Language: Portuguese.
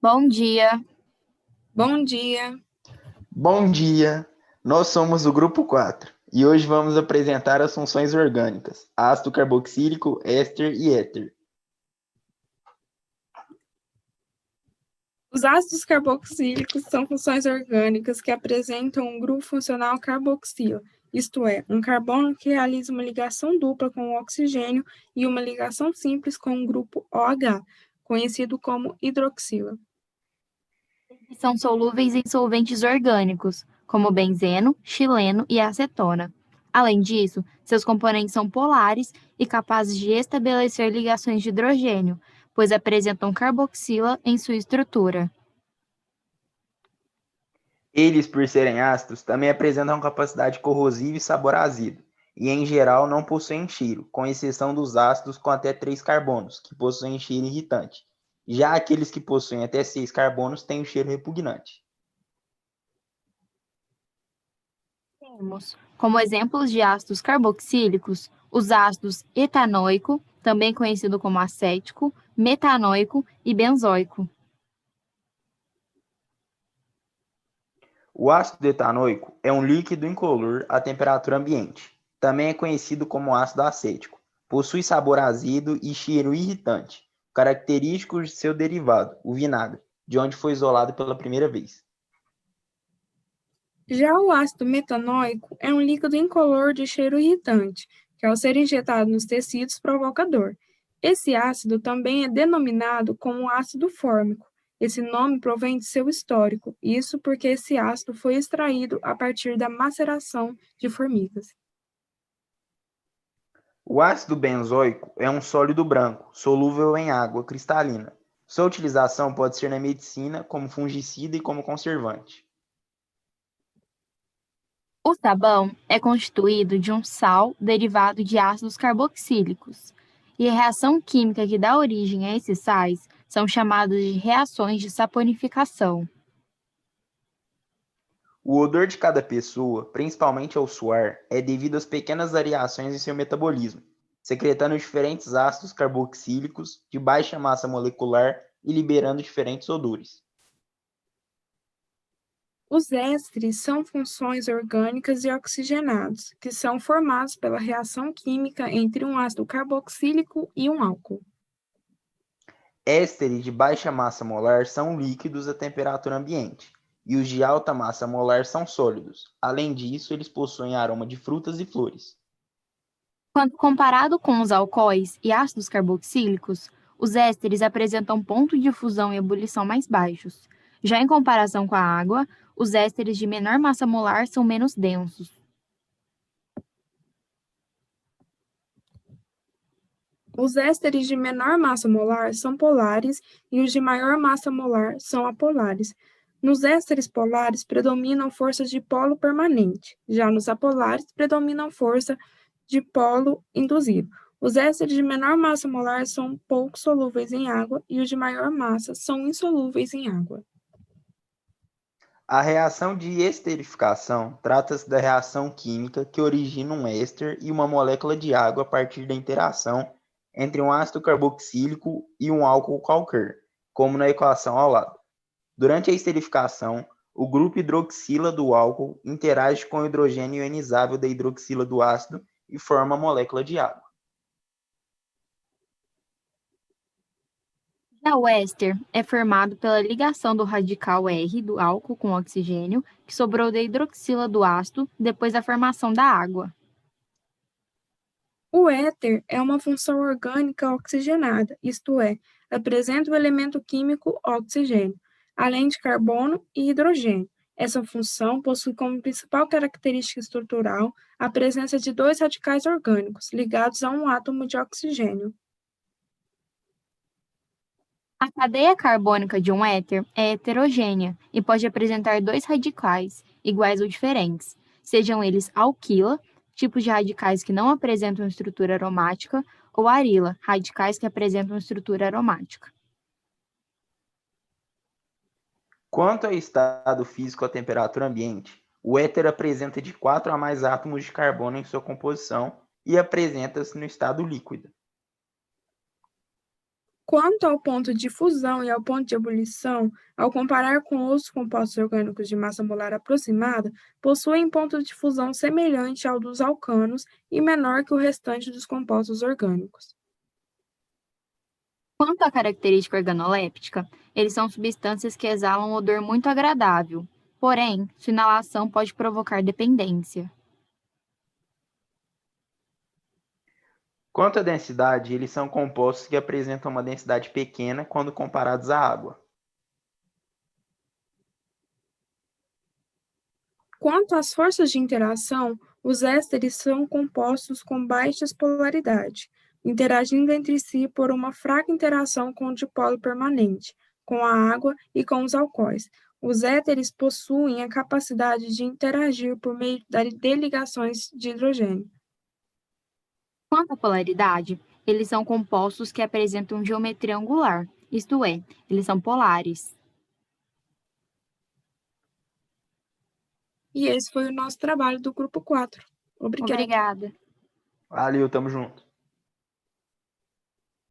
Bom dia. Bom dia. Bom dia! Nós somos o grupo 4 e hoje vamos apresentar as funções orgânicas: ácido carboxílico, éster e éter. Os ácidos carboxílicos são funções orgânicas que apresentam um grupo funcional carboxila, isto é, um carbono que realiza uma ligação dupla com o oxigênio e uma ligação simples com o grupo OH, conhecido como hidroxila. São solúveis em solventes orgânicos, como benzeno, xileno e acetona. Além disso, seus componentes são polares e capazes de estabelecer ligações de hidrogênio, pois apresentam carboxila em sua estrutura. Eles, por serem ácidos, também apresentam capacidade corrosiva e sabor azedo, e em geral não possuem cheiro, com exceção dos ácidos com até 3 carbonos, que possuem cheiro irritante. Já aqueles que possuem até 6 carbonos têm o cheiro repugnante. Temos, como exemplos de ácidos carboxílicos, os ácidos etanoico, também conhecido como acético, metanoico e benzoico. O ácido etanoico é um líquido incolor à temperatura ambiente. Também é conhecido como ácido acético. Possui sabor azedo e cheiro irritante, característicos de seu derivado, o vinagre, de onde foi isolado pela primeira vez. Já o ácido metanóico é um líquido incolor de cheiro irritante, que ao ser injetado nos tecidos provoca dor. Esse ácido também é denominado como ácido fórmico. Esse nome provém de seu histórico, isso porque esse ácido foi extraído a partir da maceração de formigas. O ácido benzoico é um sólido branco, solúvel em água cristalina. Sua utilização pode ser na medicina como fungicida e como conservante. O sabão é constituído de um sal derivado de ácidos carboxílicos, e a reação química que dá origem a esses sais são chamadas de reações de saponificação. O odor de cada pessoa, principalmente ao suar, é devido às pequenas variações em seu metabolismo, secretando diferentes ácidos carboxílicos de baixa massa molecular e liberando diferentes odores. Os ésteres são funções orgânicas e oxigenados, que são formados pela reação química entre um ácido carboxílico e um álcool. Ésteres de baixa massa molar são líquidos a temperatura ambiente, e os de alta massa molar são sólidos. Além disso, eles possuem aroma de frutas e flores. Quando comparado com os alcoóis e ácidos carboxílicos, os ésteres apresentam ponto de fusão e ebulição mais baixos. Já em comparação com a água, os ésteres de menor massa molar são menos densos. Os ésteres de menor massa molar são polares e os de maior massa molar são apolares. Nos ésteres polares predominam forças de polo permanente, já nos apolares predominam força de polo induzido. Os ésteres de menor massa molar são pouco solúveis em água e os de maior massa são insolúveis em água. A reação de esterificação trata-se da reação química que origina um éster e uma molécula de água a partir da interação entre um ácido carboxílico e um álcool qualquer, como na equação ao lado. Durante a esterificação, o grupo hidroxila do álcool interage com o hidrogênio ionizável da hidroxila do ácido e forma a molécula de água. Já o éster é formado pela ligação do radical R do álcool com oxigênio, que sobrou da hidroxila do ácido depois da formação da água. O éter é uma função orgânica oxigenada, isto é, apresenta o elemento químico oxigênio, além de carbono e hidrogênio. Essa função possui como principal característica estrutural a presença de dois radicais orgânicos ligados a um átomo de oxigênio. A cadeia carbônica de um éter é heterogênea e pode apresentar dois radicais, iguais ou diferentes, sejam eles alquila, tipos de radicais que não apresentam estrutura aromática, ou arila, radicais que apresentam estrutura aromática. Quanto ao estado físico à temperatura ambiente, o éter apresenta de 4 a mais átomos de carbono em sua composição e apresenta-se no estado líquido. Quanto ao ponto de fusão e ao ponto de ebulição, ao comparar com outros compostos orgânicos de massa molar aproximada, possuem ponto de fusão semelhante ao dos alcanos e menor que o restante dos compostos orgânicos. Quanto à característica organoléptica, eles são substâncias que exalam um odor muito agradável, porém, sua inalação pode provocar dependência. Quanto à densidade, eles são compostos que apresentam uma densidade pequena quando comparados à água. Quanto às forças de interação, os ésteres são compostos com baixa polaridade, interagindo entre si por uma fraca interação com o dipolo permanente, com a água e com os alcoóis. Os éteres possuem a capacidade de interagir por meio de ligações de hidrogênio. Quanto à polaridade, eles são compostos que apresentam geometria angular, isto é, eles são polares. E esse foi o nosso trabalho do grupo 4. Obrigada. Obrigada. Valeu, tamo junto.